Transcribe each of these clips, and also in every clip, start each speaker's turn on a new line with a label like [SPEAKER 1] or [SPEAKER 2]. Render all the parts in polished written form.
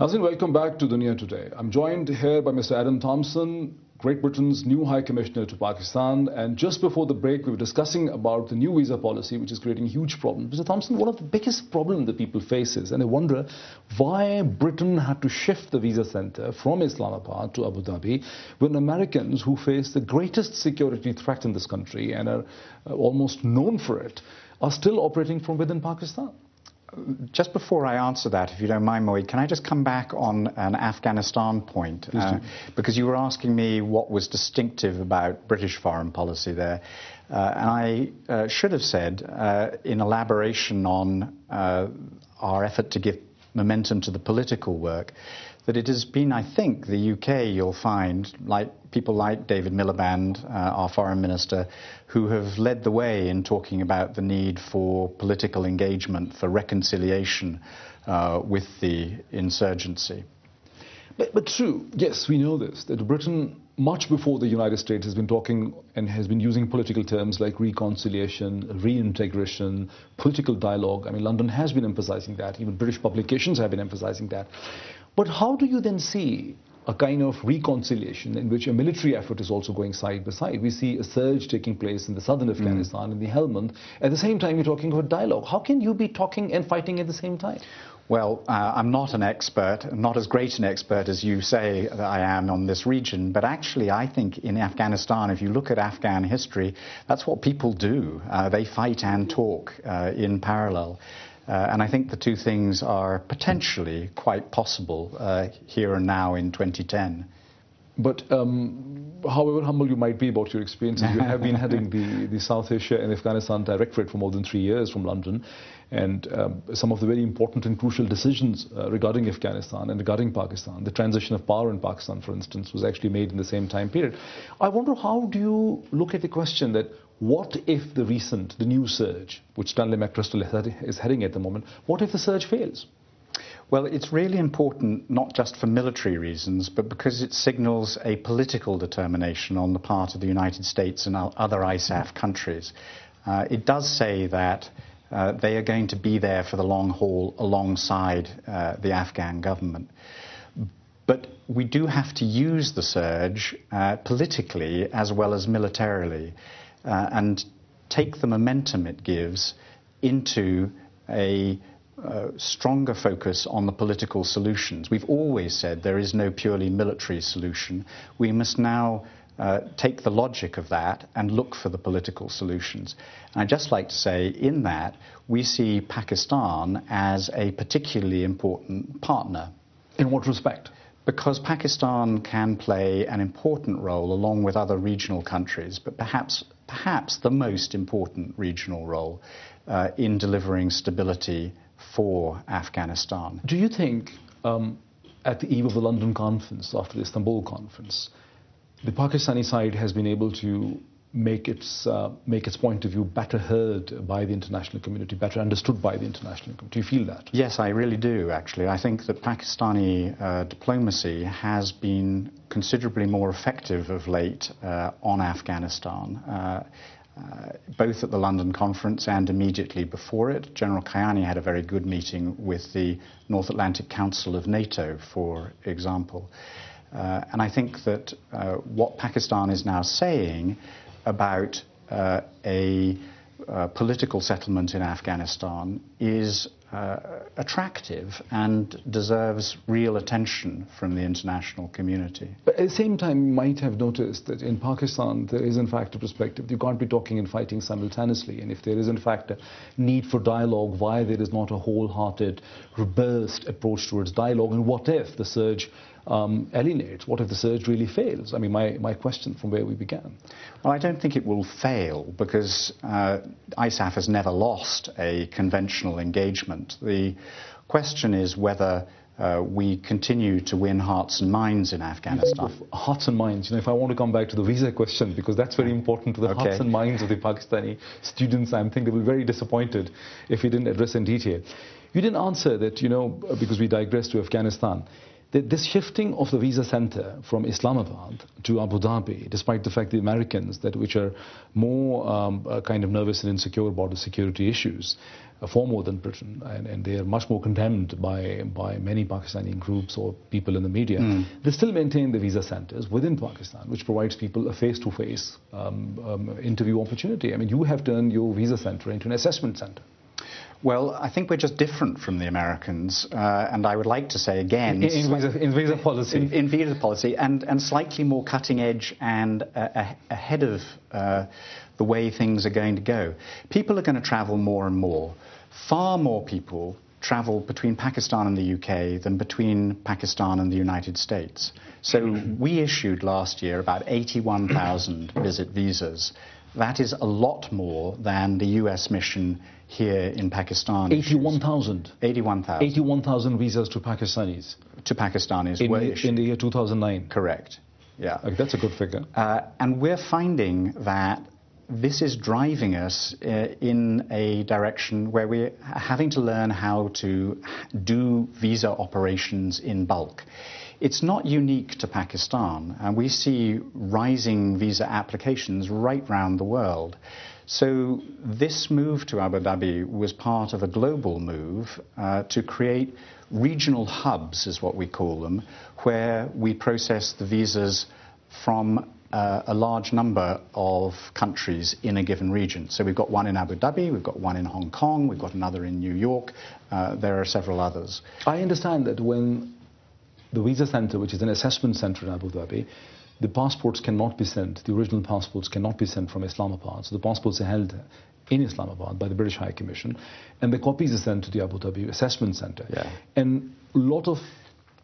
[SPEAKER 1] Nazin, welcome back to Dunya Today. I'm joined here by Mr. Adam Thompson, Great Britain's new High Commissioner to Pakistan. And just before the break, we were discussing about the new visa policy, which is creating huge problems. Mr. Thompson, one of the biggest problems that people face is, and I wonder why Britain had to shift the visa center from Islamabad to Abu Dhabi when Americans who face the greatest security threat in this country and are almost known for it are still operating from within Pakistan.
[SPEAKER 2] Just before I answer that, if you don't mind, Moeed, can I just come back on an Afghanistan point? Because you were asking me what was distinctive about British foreign policy there. And I should have said, in elaboration on our effort to give momentum to the political work, that it has been, I think, the UK, you'll find, people like David Miliband, our foreign minister, who have led the way in talking about the need for political engagement, for reconciliation with the insurgency.
[SPEAKER 1] But true, yes, we know this, that Britain, much before the United States, has been talking and has been using political terms like reconciliation, reintegration, political dialogue. I mean, London has been emphasizing that. Even British publications have been emphasizing that. But how do you then see a kind of reconciliation in which a military effort is also going side by side? We see a surge taking place in the southern Afghanistan, in the Helmand. At the same time, you're talking about dialogue. How can you be talking and fighting at the same time?
[SPEAKER 2] Well, I'm not an expert, not as great an expert as you say that I am on this region, but actually I think in Afghanistan, if you look at Afghan history, that's what people do. They fight and talk in parallel. And I think the two things are potentially quite possible here and now in 2010.
[SPEAKER 1] But however humble you might be about your experiences, you have been heading the South Asia and Afghanistan Directorate for more than 3 years from London. And some of the very important and crucial decisions regarding Afghanistan and regarding Pakistan, the transition of power in Pakistan, for instance, was actually made in the same time period. I wonder, how do you look at the question that what if the new surge, which Stanley McChrystal is heading at the moment, what if the surge fails?
[SPEAKER 2] Well, it's really important, not just for military reasons, but because it signals a political determination on the part of the United States and other ISAF countries. It does say that they are going to be there for the long haul alongside the Afghan government. But we do have to use the surge politically as well as militarily and take the momentum it gives into a stronger focus on the political solutions. We've always said there is no purely military solution. We must now take the logic of that and look for the political solutions. And I'd just like to say in that we see Pakistan as a particularly important partner.
[SPEAKER 1] In what respect?
[SPEAKER 2] Because Pakistan can play an important role along with other regional countries, but perhaps the most important regional role in delivering stability for Afghanistan.
[SPEAKER 1] Do you think at the eve of the London conference, after the Istanbul conference, the Pakistani side has been able to make its point of view better heard by the international community, better understood by the international community? Do you feel that?
[SPEAKER 2] Yes, I really do, actually. I think that Pakistani diplomacy has been considerably more effective of late on Afghanistan. Both at the London conference and immediately before it. General Kayani had a very good meeting with the North Atlantic Council of NATO, for example. And I think that what Pakistan is now saying about a political settlement in Afghanistan is attractive and deserves real attention from the international community.
[SPEAKER 1] But at the same time, you might have noticed that in Pakistan there is in fact a perspective. You can't be talking and fighting simultaneously, and if there is in fact a need for dialogue, why there is not a wholehearted, robust approach towards dialogue, and what if the surge alienates? What if the surge really fails? I mean, my question from where we began.
[SPEAKER 2] Well, I don't think it will fail because ISAF has never lost a conventional engagement. The question is whether we continue to win hearts and minds in Afghanistan.
[SPEAKER 1] Hearts and minds. You know, if I want to come back to the visa question, because that's very important to the hearts and minds of the Pakistani students, I think they will be very disappointed if we didn't address in detail. You didn't answer that, you know, because we digressed to Afghanistan. This shifting of the visa center from Islamabad to Abu Dhabi, despite the fact the Americans, which are more kind of nervous and insecure about the security issues, far more than Britain, and they are much more condemned by many Pakistani groups or people in the media, they still maintain the visa centers within Pakistan, which provides people a face-to-face interview opportunity. I mean, you have turned your visa center into an assessment center.
[SPEAKER 2] Well, I think we're just different from the Americans, and I would like to say again...
[SPEAKER 1] In visa policy.
[SPEAKER 2] In visa policy, and slightly more cutting edge and ahead of the way things are going to go. People are going to travel more and more. Far more people travel between Pakistan and the UK than between Pakistan and the United States. So we issued last year about 81,000 visit visas. That is a lot more than the US mission here in Pakistan.
[SPEAKER 1] 81,000?
[SPEAKER 2] 81,000.
[SPEAKER 1] 81,000 visas to Pakistanis?
[SPEAKER 2] To Pakistanis were issued.
[SPEAKER 1] In the year 2009?
[SPEAKER 2] Correct, yeah.
[SPEAKER 1] Okay, that's a good figure.
[SPEAKER 2] And we're finding that this is driving us in a direction where we're having to learn how to do visa operations in bulk. It's not unique to Pakistan, and we see rising visa applications right round the world. So this move to Abu Dhabi was part of a global move to create regional hubs, is what we call them, where we process the visas from a large number of countries in a given region. So we've got one in Abu Dhabi, we've got one in Hong Kong, we've got another in New York, there are several others.
[SPEAKER 1] I understand that when the visa center, which is an assessment center in Abu Dhabi, the passports cannot be sent, the original passports cannot be sent from Islamabad. So the passports are held in Islamabad by the British High Commission, and the copies are sent to the Abu Dhabi assessment center.
[SPEAKER 2] Yeah.
[SPEAKER 1] And a lot of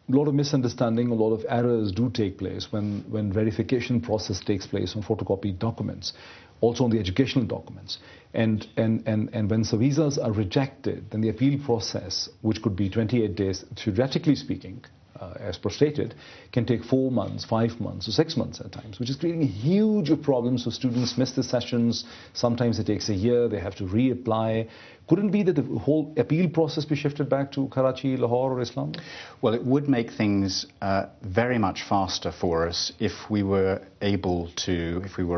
[SPEAKER 1] misunderstanding, a lot of errors do take place when verification process takes place on photocopied documents, also on the educational documents. And when the visas are rejected, then the appeal process, which could be 28 days, theoretically speaking, as per stated, can take 4 months, 5 months, or 6 months at times, which is creating huge problems. So students miss the sessions. Sometimes it takes a year. They have to reapply. Couldn't it be that the whole appeal process be shifted back to Karachi, Lahore, or Islamabad?
[SPEAKER 2] Well, it would make things very much faster for us if we were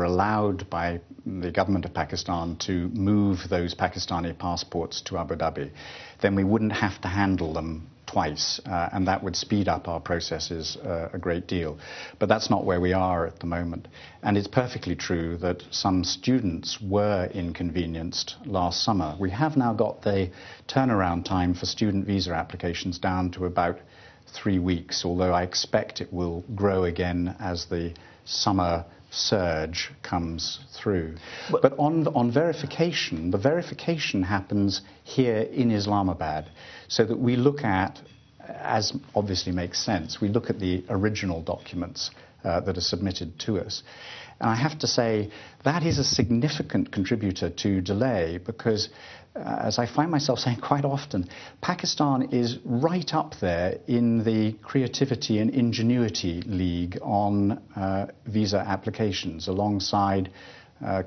[SPEAKER 2] allowed by the government of Pakistan to move those Pakistani passports to Abu Dhabi. Then we wouldn't have to handle them twice, and that would speed up our processes a great deal. But that's not where we are at the moment. And it's perfectly true that some students were inconvenienced last summer. We have now got the turnaround time for student visa applications down to about 3 weeks, although I expect it will grow again as the summer surge comes through. But on verification, the verification happens here in Islamabad, so that we look at, as obviously makes sense, we look at the original documents that are submitted to us. And I have to say, that is a significant contributor to delay because, as I find myself saying quite often, Pakistan is right up there in the creativity and ingenuity league on visa applications, alongside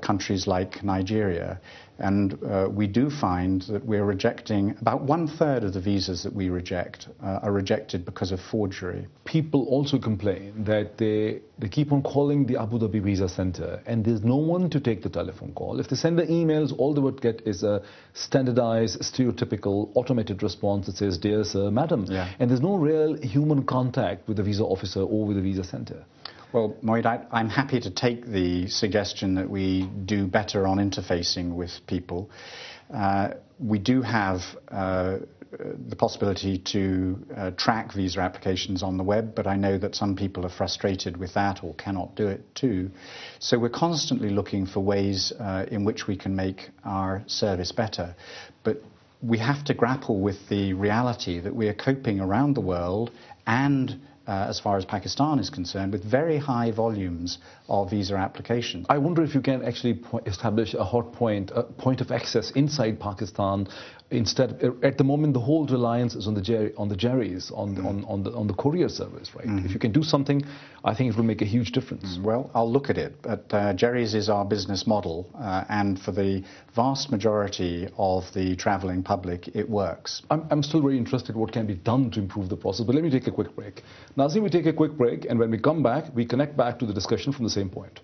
[SPEAKER 2] countries like Nigeria. And we do find that we're rejecting, about 1/3 of the visas that we reject are rejected because of forgery.
[SPEAKER 1] People also complain that they keep on calling the Abu Dhabi Visa Center and there's no one to take the telephone call. If they send the emails, all they would get is a standardized, stereotypical, automated response that says, "Dear sir, madam."
[SPEAKER 2] Yeah.
[SPEAKER 1] And there's no real human contact with the visa officer or with the visa center.
[SPEAKER 2] Well, Moeed, I'm happy to take the suggestion that we do better on interfacing with people. We do have the possibility to track visa applications on the web, but I know that some people are frustrated with that or cannot do it too. So we're constantly looking for ways in which we can make our service better. But we have to grapple with the reality that we are coping around the world and as far as Pakistan is concerned, with very high volumes of visa applications.
[SPEAKER 1] I wonder if you can actually establish a point of access inside Pakistan. Instead, at the moment, the whole reliance is on the Jerry's, on the courier service, right? If you can do something, I think it will make a huge difference.
[SPEAKER 2] Well, I'll look at it. But Jerry's is our business model, and for the vast majority of the travelling public, it works.
[SPEAKER 1] I'm still very interested what can be done to improve the process, but let me take a quick break. Nazim, we take a quick break, and when we come back, we connect back to the discussion from the same point.